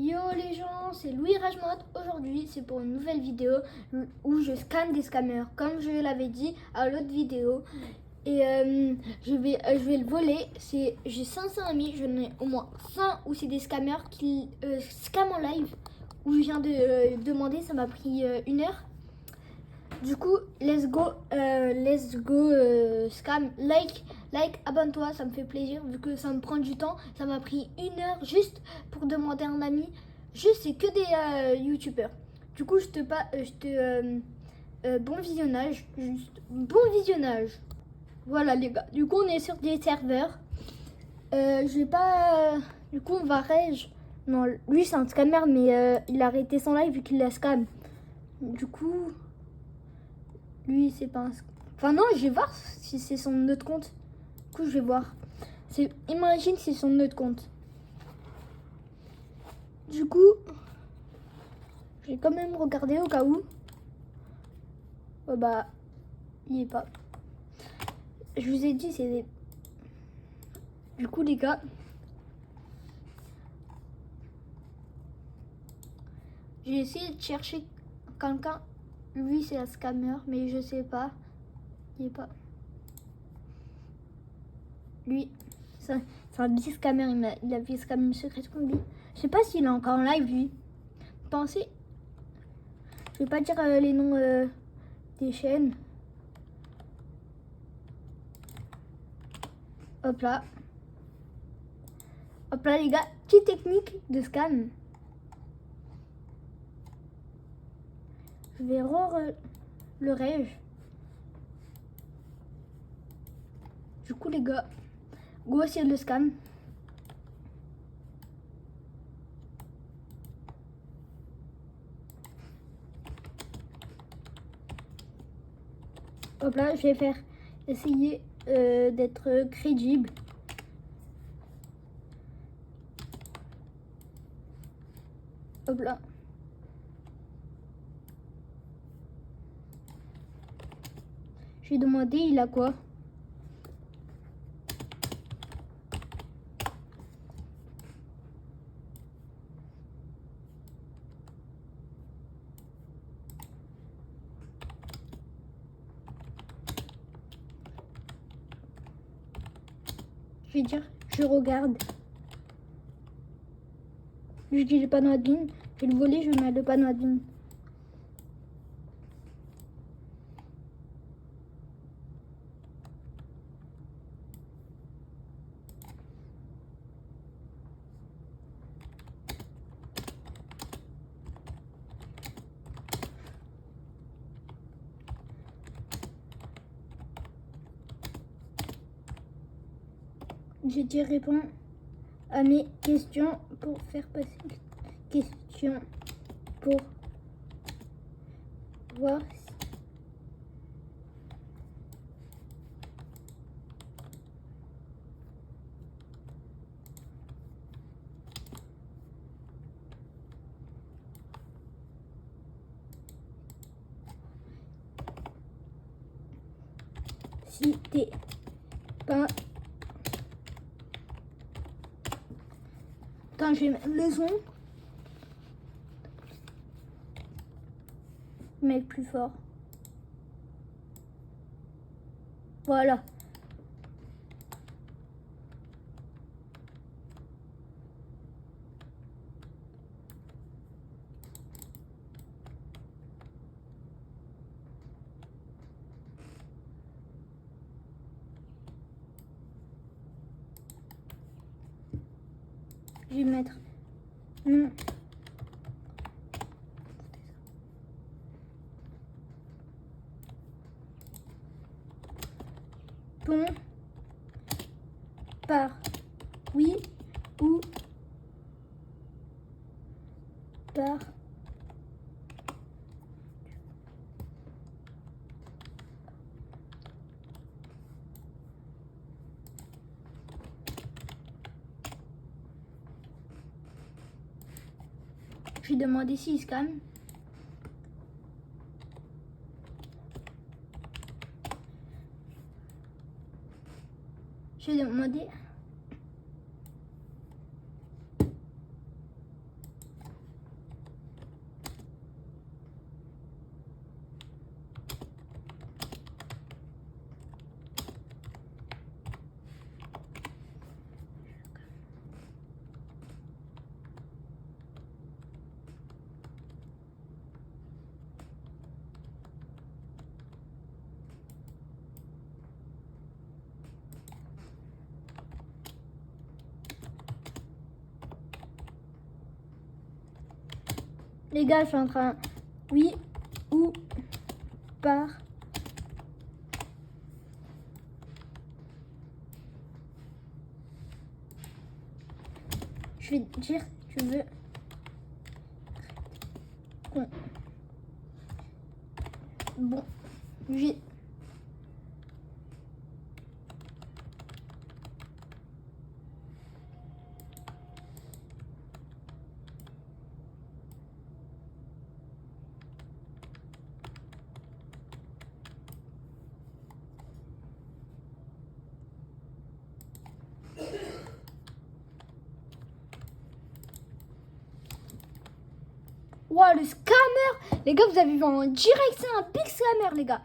Yo les gens, c'est Louis Rajmot. Aujourd'hui, c'est pour une nouvelle vidéo où je scanne des scammers, comme je l'avais dit à l'autre vidéo. Et je vais le voler. J'ai 500 amis, j'en ai au moins 100 où c'est des scammers qui scamment en live. Où je viens de demander, ça m'a pris 1 heure. Du coup, let's go scam, like, abonne-toi, ça me fait plaisir vu que ça me prend du temps. Ça m'a pris 1 heure juste pour demander un ami. Juste, c'est que des youtubeurs. Du coup, bon visionnage, juste bon visionnage. Voilà les gars. Du coup, on est sur des serveurs. Je vais pas. Du coup, on va rage. Non, lui c'est un scammer, mais il a arrêté son live vu qu'il la scam. Du coup. Lui, c'est pas un... Enfin non, je vais voir si c'est son autre compte. Du coup, je vais voir. Imagine si c'est son autre compte. Du coup, je vais quand même regarder au cas où. Oh bah, il n'y est pas. Je vous ai dit, c'est des... Du coup, les gars, j'ai essayé de chercher quelqu'un. Lui, c'est un scammer, mais je sais pas. Il est pas. Lui, c'est un petit scammer. Il a fait scammer une secrète combi. Je sais pas s'il est encore en live, lui. Pensez. Je vais pas dire les noms des chaînes. Hop là. Hop là, les gars. Petite technique de scam. Je vais le rage. Du coup, les gars, go essayer de le scam. Hop là, je vais essayer d'être crédible. Hop là. Je vais demander, il a quoi? Je vais dire, je regarde. Je dis le panneau admin. Je vais le voler, je mets le panneau admin. J'ai dit réponds à mes questions pour faire passer une question pour voir si t'es pas... Attends, je vais mettre le son. Mettre plus fort. Voilà. Je vais mettre non. Ton par oui ou par je vais demander s'il scanne. Je vais demander Les gars, je suis en train... Oui ou par... Je vais te dire, tu veux... Bon, j'ai... Wow, le scammer! Les gars, vous avez vu en direct, c'est un big scammer, les gars.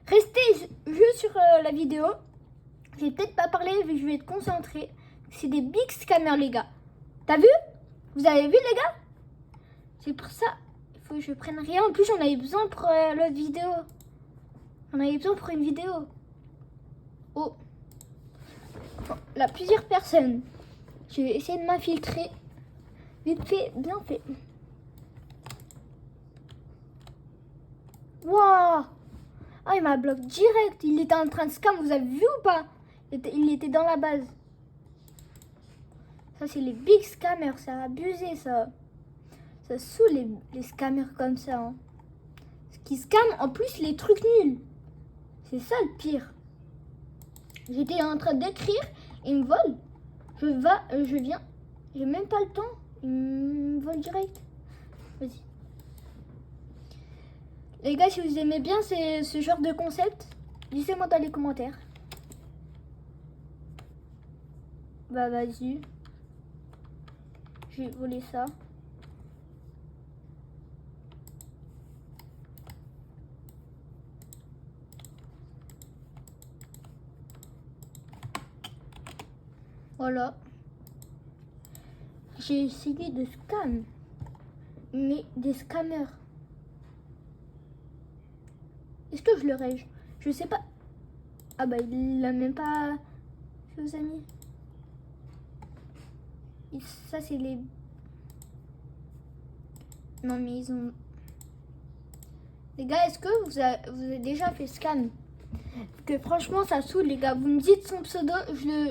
Restez juste sur la vidéo. Je vais peut-être pas parler, mais je vais être concentré. C'est des big scammers, les gars. T'as vu? Vous avez vu, les gars? C'est pour ça. Il faut que je prenne rien. En plus, j'en avais besoin pour l'autre vidéo. J'en avais besoin pour une vidéo. Oh. Bon, là, plusieurs personnes. Je vais essayer de m'infiltrer. Vite fait, bien fait. Waouh! Ah, il m'a bloqué direct. Il était en train de scam. Vous avez vu ou pas? Il était dans la base. Ça, c'est les big scammers. Ça a abusé, ça. Ça saoule les scammers comme ça. Hein. Qui scamment en plus les trucs nuls. C'est ça le pire. J'étais en train d'écrire. Ils me volent. Je viens. J'ai même pas le temps. Ils me volent direct. Vas-y. Les gars, si vous aimez bien ce genre de concept, laissez-moi dans les commentaires. Bah vas-y. J'ai volé ça. Voilà. J'ai essayé de scam. Mais des scammers. Est-ce que je le rage? Je sais pas. Ah bah il l'a même pas fait aux amis. Et ça c'est les... Non mais ils ont... Les gars, est-ce que vous avez déjà fait scam? Parce que franchement ça saoule les gars. Vous me dites son pseudo,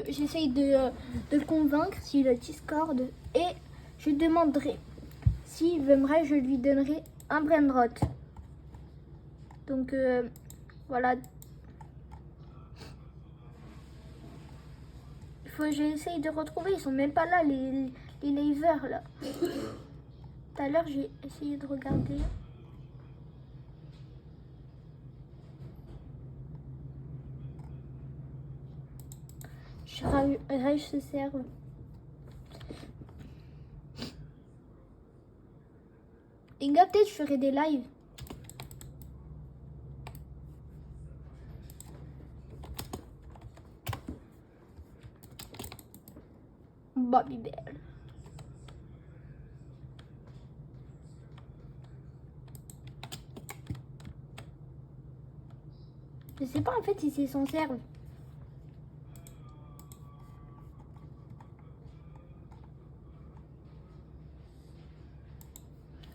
j'essaye de le convaincre s'il a Discord. Et je demanderai. S'il aimerait, je lui donnerai un brainrot. Donc voilà. Il faut que j'essaye de retrouver. Ils sont même pas là, les livers là. Tout à l'heure, j'ai essayé de regarder. Je rage ce serve. Les gars, peut-être je ferai des lives. Babybel. Je sais pas en fait si c'est son serve.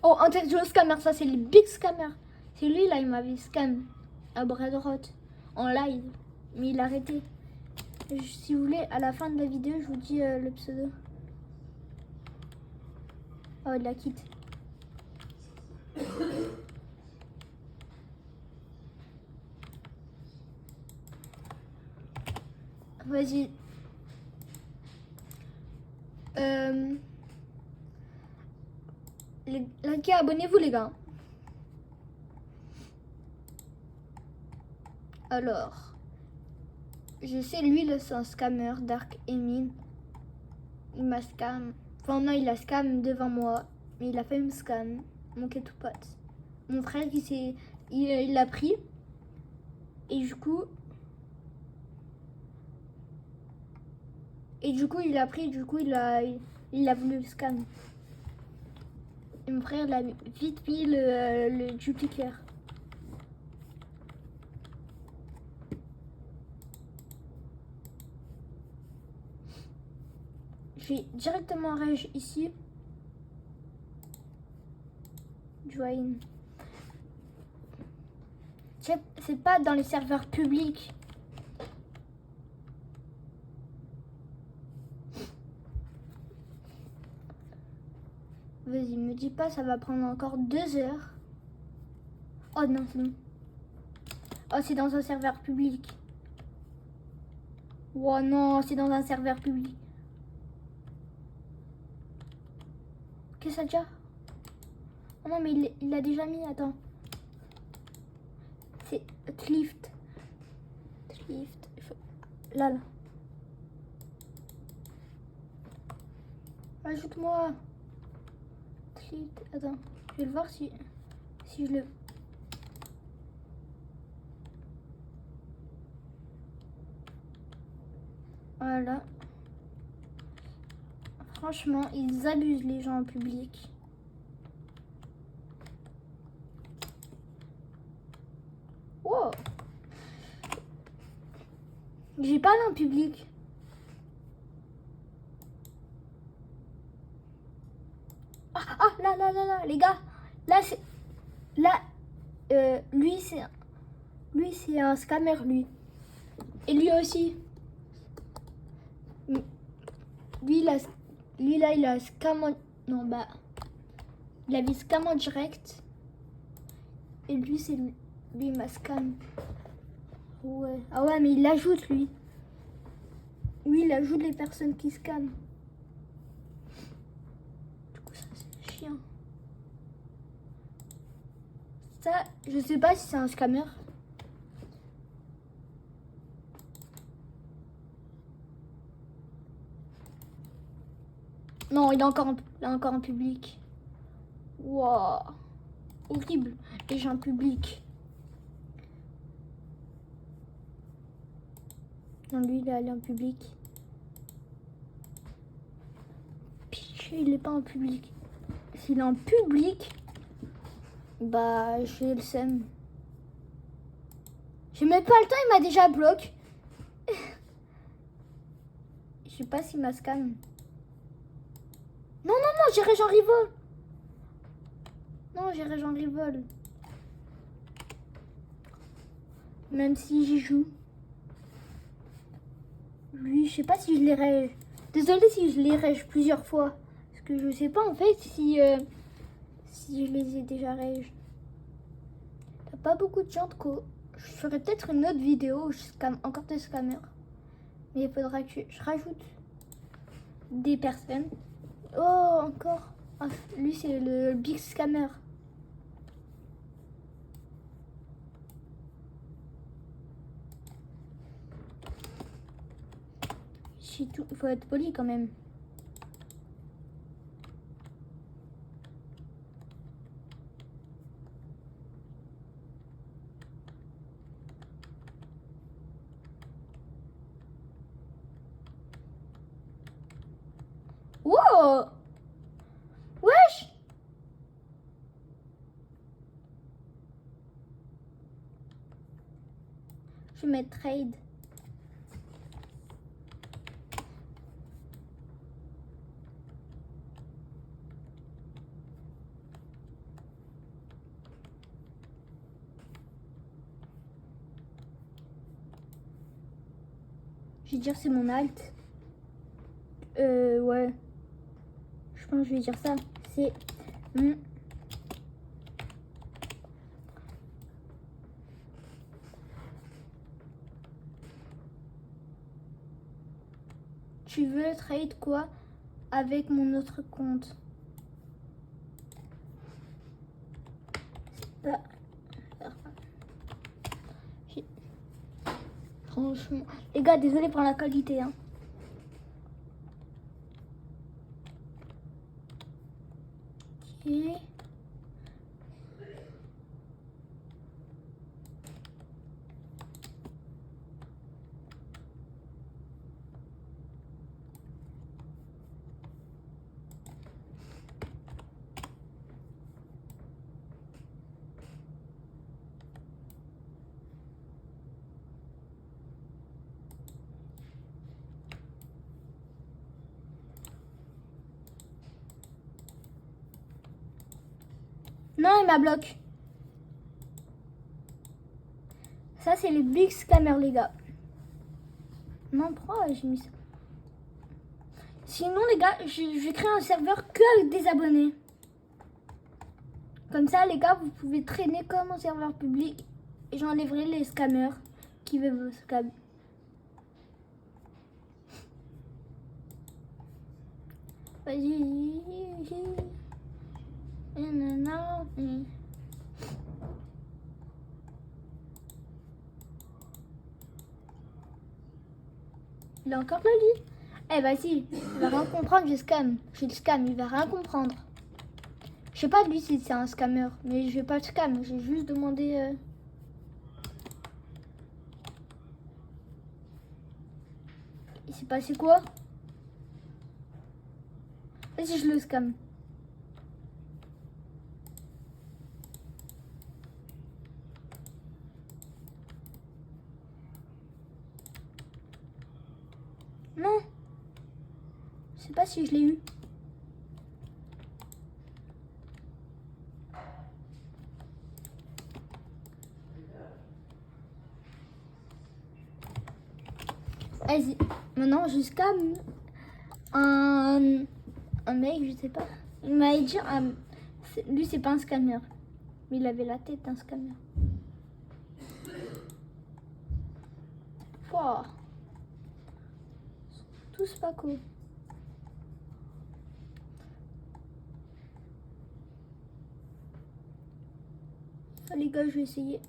Oh, Interjo Scammer, ça c'est le big scammer. C'est lui là, il m'avait scam à Bradrot en live. Mais il a arrêté. Si vous voulez, à la fin de la vidéo, je vous dis le pseudo. Oh, il la quitte. Vas-y. Likez, abonnez-vous les gars. Alors, je sais lui c'est un scammer, Dark Emin. Il m'a scam. Enfin non, il a scam devant moi, mais il a fait me scam. Mon tout pote. Mon frère il l'a pris et du coup il a pris, il a voulu le scam. Et mon frère l'a vite mis le dupliqueur. Je vais directement rage ici. Join. C'est pas dans les serveurs publics. Vas-y, me dis pas, ça va prendre encore 2 heures. Oh non, c'est bon. Oh, c'est dans un serveur public. Oh non, c'est dans un serveur public. Qu'est-ce que ça déjà? Oh non, mais il l'a déjà mis, attends. C'est Clift. Là. Ajoute-moi. Clift. Attends, je vais le voir si je le... Voilà. Franchement, ils abusent les gens en public. Wow. J'ai pas là en public. Ah, là, les gars. Là, c'est... Là, lui, c'est un scammer, lui. Et lui aussi. Lui, là, il a scam en... Non, bah... Il avait scam en direct. Et lui, c'est lui. Lui, il m'a scam. Ouais. Ah ouais, mais il ajoute, lui. Oui, il ajoute les personnes qui scamment. Du coup, ça, c'est chiant. Ça, je sais pas si c'est un scammer. Non, il est encore en public. Wow. Horrible, les gens publics. Non, lui, il est allé en public. Piché, il est pas en public. S'il est en public, bah, j'ai le seum. J'ai même pas le temps, il m'a déjà bloqué. Je sais pas s'il m'a scam. Non, j'irai Jean Rivol. Non, j'irai Jean Rivol. Même si j'y joue. Lui, je sais pas si je les rage. Désolée si je les rage plusieurs fois. Parce que je sais pas en fait si je les ai déjà rage. T'as pas beaucoup de chance que je ferai peut-être une autre vidéo où je scamme encore des scammers. Mais il faudra que je rajoute des personnes. Oh, encore. Ah, lui, c'est le big scammer. Il faut être poli quand même. Wow! Wesh! Je vais mettre trade. Je vais dire c'est mon alt. Ouais. Je pense que je vais dire ça. C'est... Tu veux trade quoi avec mon autre compte? Pas... Franchement. Les gars, désolé pour la qualité. Hein. Ok. Non, il m'a bloqué. Ça, c'est les big scammers, les gars. Non, pourquoi j'ai mis ça? Sinon, les gars, je vais créer un serveur que avec des abonnés. Comme ça, les gars, vous pouvez traîner comme un serveur public. Et j'enlèverai les scammers qui veulent vous scam. Vas-y. Il a encore le lit. Eh vas-y, il va rien comprendre, je scam. Je le scam, il va rien comprendre. Je sais pas de lui si c'est un scammer, mais je vais pas le scam, j'ai juste demandé... Il s'est passé quoi? Vas-y, je le scam. Non. Je sais pas si je l'ai eu. Vas-y. Maintenant, je scam un mec, je sais pas. Il m'a dit, lui, c'est pas un scammer. Mais il avait la tête d'un scammer. Wow. Tous pas cool. Ah, les gars, je vais essayer.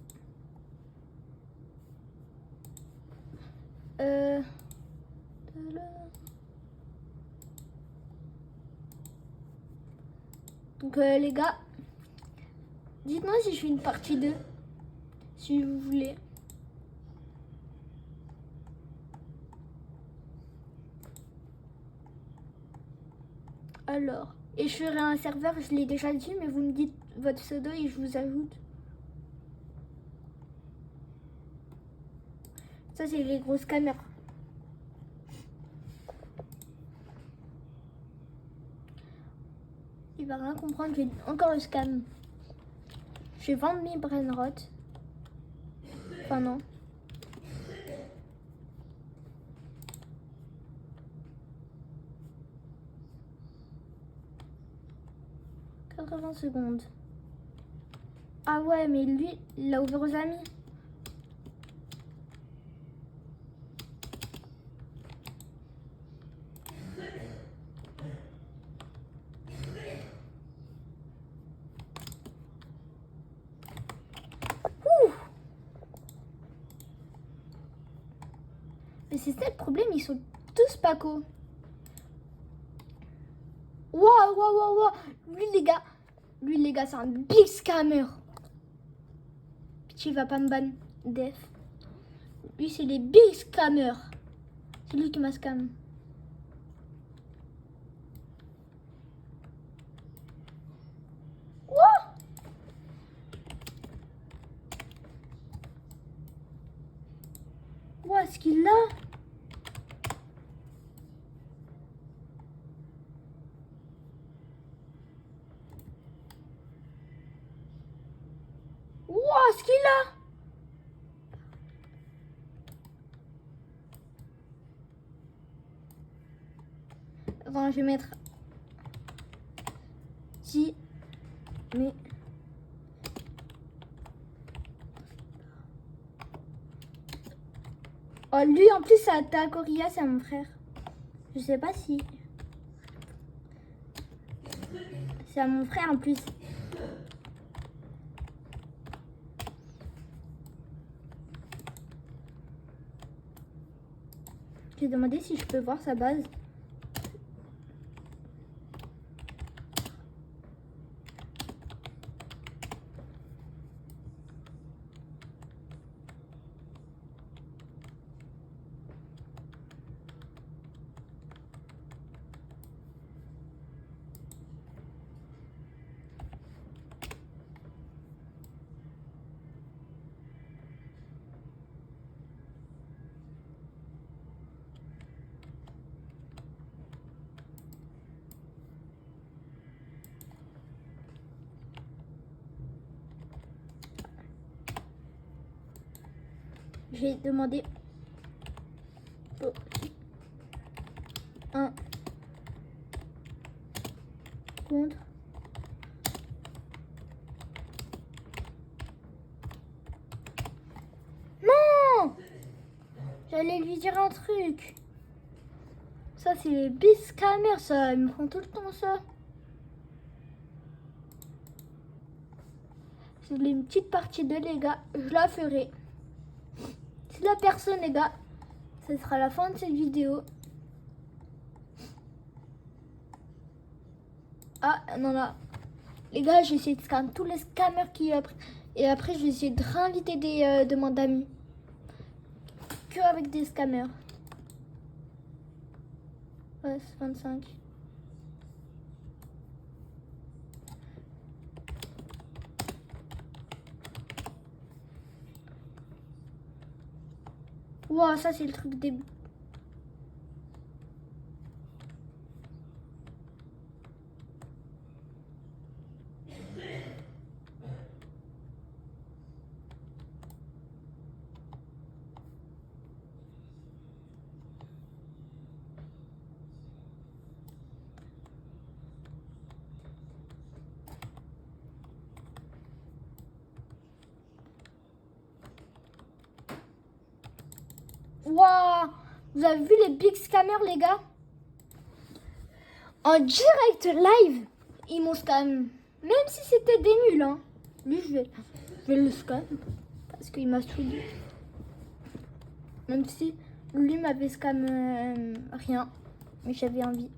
Donc les gars, dites-moi si je fais une partie 2, si vous voulez. Alors, et je ferai un serveur, je l'ai déjà dit, mais vous me dites votre pseudo et je vous ajoute. Ça, c'est les grosses caméras. Il va rien comprendre, je vais encore le scam. Je vais vendre mes brainrot. Enfin non. « 80 secondes. Ah ouais, mais lui, il l'a ouvert aux amis. Ouh. Mais c'est ça le problème, ils sont tous Paco. Waouh, waouh, waouh, waouh. Lui, les gars, c'est un big scammer. Petit, il va pas me ban. Def. Lui, c'est les big scammers. C'est lui qui m'a scam. Quoi? Ouah, ce qu'il a? Ouah, ce qu'il a? Attends, je vais mettre... Si... Mais... Oh, lui, en plus, ça attaque Coria, c'est mon frère. Je sais pas si... C'est à mon frère, en plus. J'ai demandé si je peux voir sa base. j'ai demandé un contre. Non! J'allais lui dire un truc. Ça, c'est les bis scammer, ça. Il me prend tout le temps, ça. Si vous voulez une petite partie de les gars, je la ferai. Si la personne, les gars, ce sera la fin de cette vidéo. Ah, non, là. Les gars, j'ai essayé de scammer tous les scammers qui... Et après, je vais essayer de réinviter des demandes d'amis. Que avec des scammers. Ouais, c'est 25. Wow, ça c'est le truc des... Waouh! Vous avez vu les big scammers, les gars? En direct live, ils m'ont scam. Même si c'était des nuls, hein. Lui, je vais le scam. Parce qu'il m'a saoulé. Même si lui m'avait scam rien. Mais j'avais envie.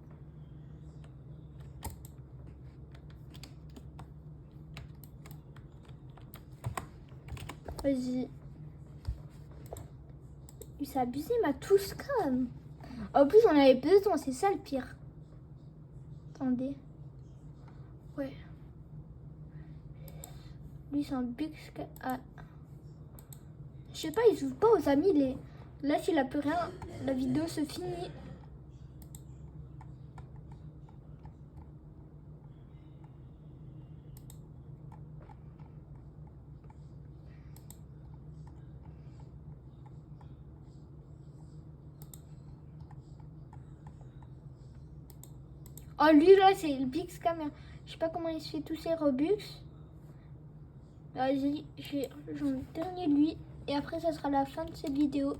Vas-y. Il s'est abusé, il m'a tout scam. En plus, j'en avais besoin, c'est ça le pire. Attendez. Ouais. Lui, c'est un big scam. Ah. Je sais pas, il s'ouvre pas aux amis. Là, s'il a plus rien, la vidéo se finit. Oh, lui, là, c'est le big scammer. Je sais pas comment il se fait tous ses Robux. Vas-y, j'en ai dernier lui. Et après, ça sera la fin de cette vidéo.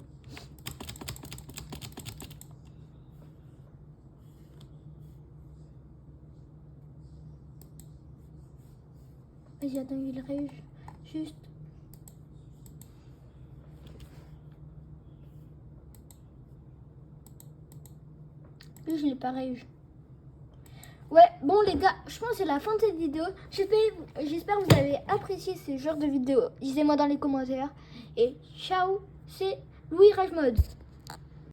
Vas-y, attends, il rage. Juste. Lui, je l'ai pas rage. Ouais, bon les gars, je pense que c'est la fin de cette vidéo. J'espère que vous avez apprécié ce genre de vidéo. Dites-moi dans les commentaires. Et ciao, c'est Louis Rage Mode.